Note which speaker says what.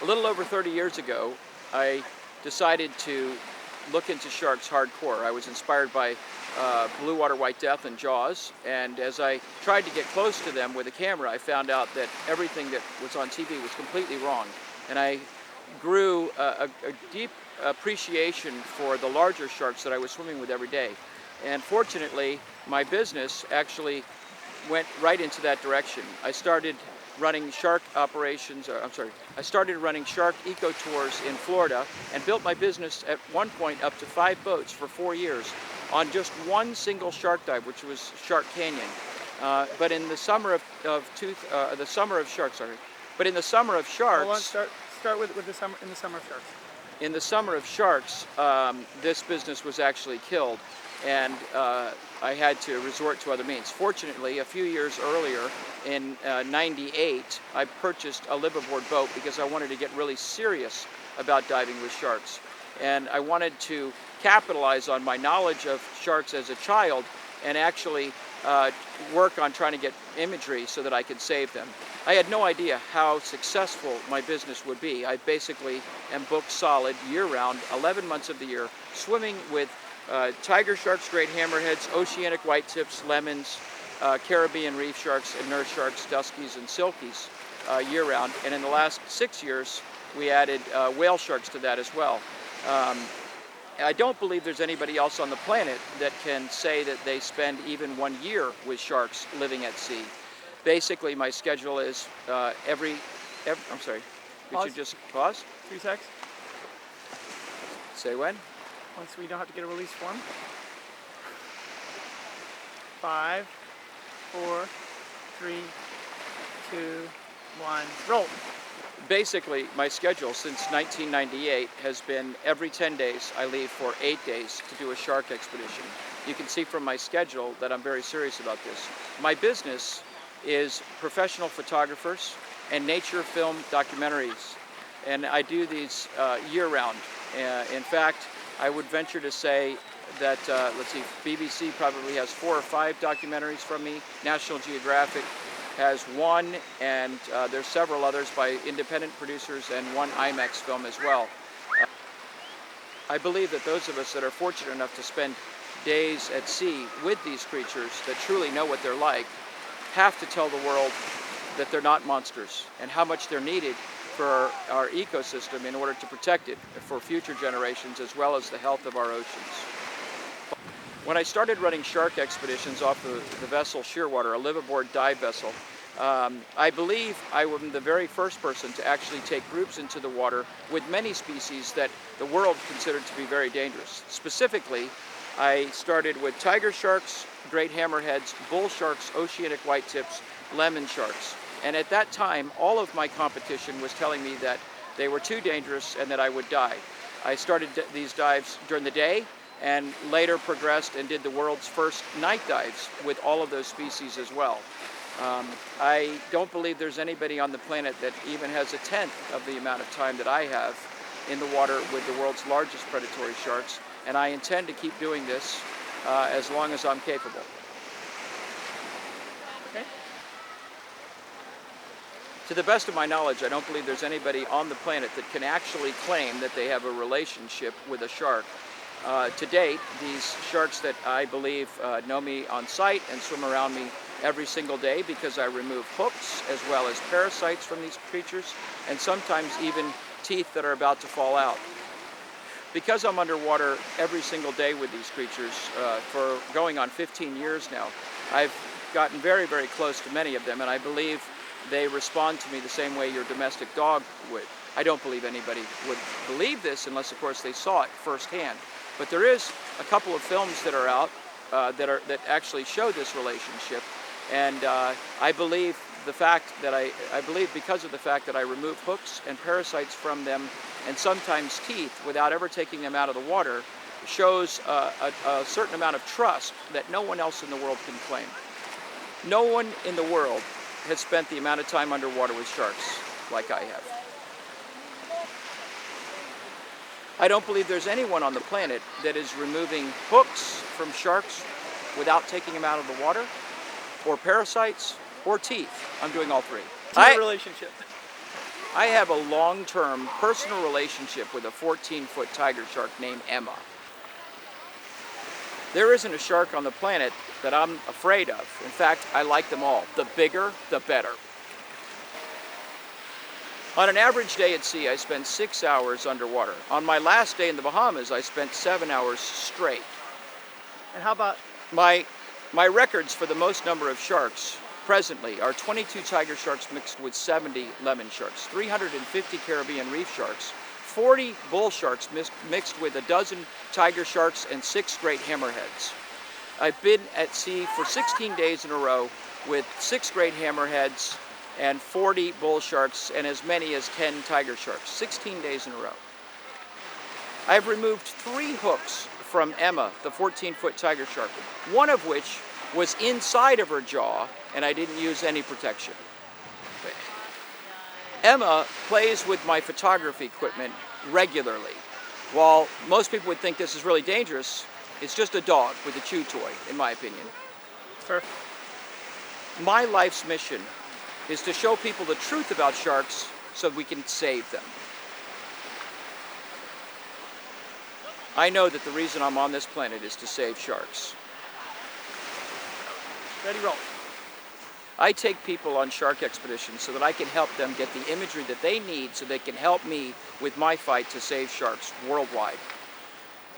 Speaker 1: A little over 30 years ago, I decided to look into sharks hardcore. I was inspired by Blue Water White Death and Jaws, and as I tried to get close to them with a camera, I found out that everything that was on TV was completely wrong. And I grew a deep appreciation for the larger sharks that I was swimming with every day. And fortunately, my business actually went right into that direction. I started running shark operations, I started running shark eco tours in Florida and built my business at one point up to 5 boats for 4 years on just one single shark dive, which was Shark Canyon. But in the summer of sharks, but in the summer of sharks.
Speaker 2: Hold on, start with the summer, in the summer of sharks.
Speaker 1: In the summer of sharks, this business was actually killed, and I had to resort to other means. Fortunately, a few years earlier, in '98, I purchased a liveaboard boat because I wanted to get really serious about diving with sharks. And I wanted to capitalize on my knowledge of sharks as a child and actually work on trying to get imagery so that I could save them. I had no idea how successful my business would be. I basically am booked solid year-round, 11 months of the year, swimming with tiger sharks, great hammerheads, oceanic whitetips, lemons, Caribbean reef sharks, and nurse sharks, duskies, and silkies year-round. And in the last 6 years, we added whale sharks to that as well. I don't believe there's anybody else on the planet that can say that they spend even 1 year with sharks living at sea. Basically, my schedule is I'm sorry, could you just pause?
Speaker 2: 3 seconds.
Speaker 1: Say when?
Speaker 2: Once we don't have to get a release form. 5, 4, 3, 2, 1, roll.
Speaker 1: Basically, my schedule since 1998 has been every 10 days I leave for 8 days to do a shark expedition. You can see from my schedule that I'm very serious about this. My business is professional photographers and nature film documentaries, and I do these year-round. In fact, I would venture to say that, BBC probably has 4 or 5 documentaries from me, National Geographic has 1, and there's several others by independent producers and 1 IMAX film as well. I believe that those of us that are fortunate enough to spend days at sea with these creatures that truly know what they're like have to tell the world that they're not monsters and how much they're needed for our ecosystem in order to protect it for future generations as well as the health of our oceans. When I started running shark expeditions off the vessel Shearwater, a liveaboard dive vessel, I believe I was the very first person to actually take groups into the water with many species that the world considered to be very dangerous. Specifically, I started with tiger sharks, great hammerheads, bull sharks, oceanic whitetips, lemon sharks. And at that time, all of my competition was telling me that they were too dangerous and that I would die. I started these dives during the day and later progressed and did the world's first night dives with all of those species as well. I don't believe there's anybody on the planet that even has a tenth of the amount of time that I have in the water with the world's largest predatory sharks, and I intend to keep doing this as long as I'm capable.
Speaker 2: Okay.
Speaker 1: To the best of my knowledge, I don't believe there's anybody on the planet that can actually claim that they have a relationship with a shark. To date, these sharks that I believe know me on sight and swim around me every single day because I remove hooks as well as parasites from these creatures and sometimes even teeth that are about to fall out. Because I'm underwater every single day with these creatures for going on 15 years now, I've gotten very, very close to many of them, and I believe they respond to me the same way your domestic dog would. I don't believe anybody would believe this unless, of course, they saw it firsthand. But there is a couple of films that are out that actually show this relationship, and I believe because of the fact that I remove hooks and parasites from them and sometimes teeth without ever taking them out of the water shows a certain amount of trust that no one else in the world can claim. No one in the world has spent the amount of time underwater with sharks like I have. I don't believe there's anyone on the planet that is removing hooks from sharks without taking them out of the water, or parasites, or teeth. I'm doing all 3.
Speaker 2: It's a relationship.
Speaker 1: I have a long-term personal relationship with a 14-foot tiger shark named Emma. There isn't a shark on the planet that I'm afraid of. In fact, I like them all. The bigger, the better. On an average day at sea, I spend 6 hours underwater. On my last day in the Bahamas, I spent 7 hours straight.
Speaker 2: And how about
Speaker 1: My records for the most number of sharks presently are 22 tiger sharks mixed with 70 lemon sharks, 350 Caribbean reef sharks, 40 bull sharks mixed with a dozen tiger sharks, and 6 great hammerheads. I've been at sea for 16 days in a row with 6 great hammerheads and 40 bull sharks and as many as 10 tiger sharks, 16 days in a row. I've removed 3 hooks from Emma, the 14-foot tiger shark, one of which was inside of her jaw, and I didn't use any protection. Emma plays with my photography equipment regularly. While most people would think this is really dangerous, it's just a dog with a chew toy, in my opinion.
Speaker 2: perfect?
Speaker 1: My life's mission is to show people the truth about sharks so we can save them. I know that the reason I'm on this planet is to save sharks.
Speaker 2: Ready, roll.
Speaker 1: I take people on shark expeditions so that I can help them get the imagery that they need so they can help me with my fight to save sharks worldwide.